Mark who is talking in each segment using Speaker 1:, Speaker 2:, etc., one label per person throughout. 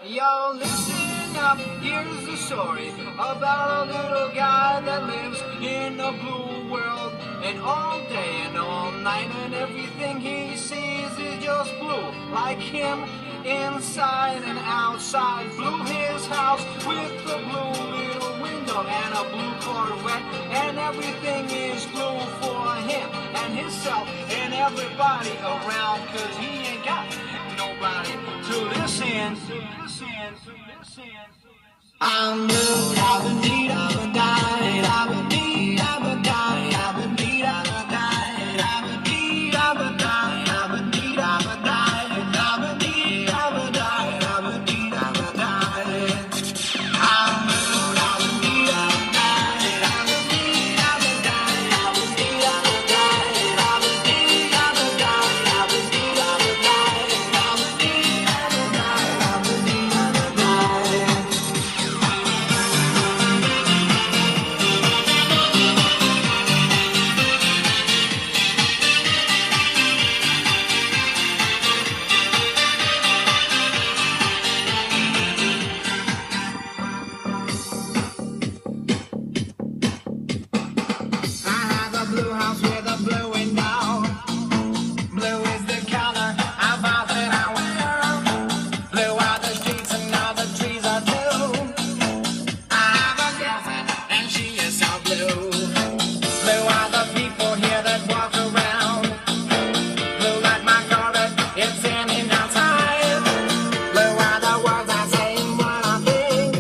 Speaker 1: Yo, listen up, here's the story about a little guy that lives in a blue world. And all day and all night and everything he sees is just blue. Like him, inside and outside. Blue his house with a blue little window and a blue Corvette. And everything is blue for him and himself and everybody around. Cause he ain't got nobody to listen. I'm blue, I've been need, I've been died, I've been need, I've been died, I've been need, I've been died, I've been need, I've been died, I've been need, I've been died, I've been need, I've been died, I've been need, I've been died. I'm blue, I've been need, I've been died, I've been need, I've been died, I've been need, I've been died, I've been need, I've been died, I've been need, I've been died, I've been need, I've been died, I've been need, I've been died. I have a blue house with a blue window. Blue is the color of all that I wear. Blue are the streets and all the trees are blue. I have a girlfriend and she is so blue. Blue are the people here that walk around. Blue like my Corvette, it's in and outside. Blue are the words I say and what I think.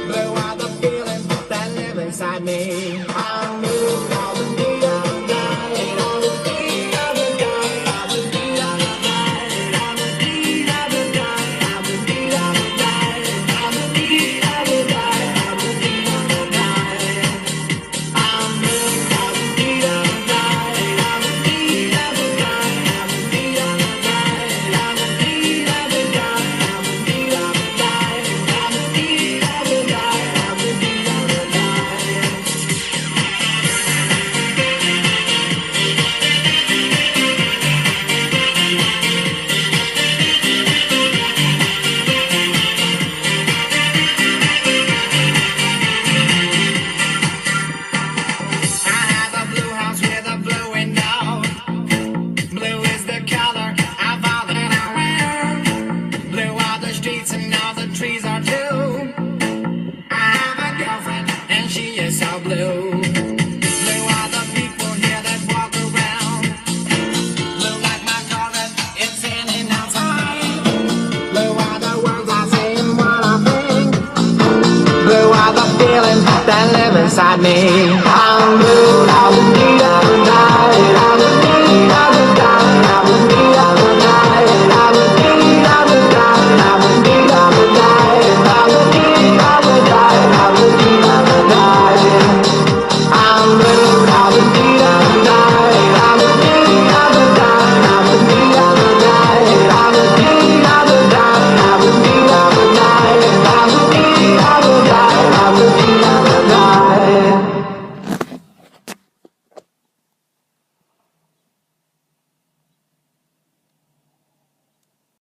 Speaker 1: Blue are the feelings that live inside me. I'm blue, I've been need, I've been died, I've been need, I've been died, I've been need, I've been died, I've been need, I've been died, I've been need, I've been died, I've been need, I've been died, I've been need, I've been died. I'm blue, I've been need, I've been died, I've been need, I've been died, I've been need, I've been died, I've been need, I've been died, I've been need, I've been died, I've been need, I've been died, I've been need, I've been died. I have a blue house with a blue window. Blue is the color of all that I wear. Blue are the streets and all the trees are too. I have a girlfriend and she is so blue. Blue are the people here that walk around. Blue like my Corvette, it's in and outside. Blue are the words I say and what I think. Blue are the feelings that live inside me. I'm blue, I'll be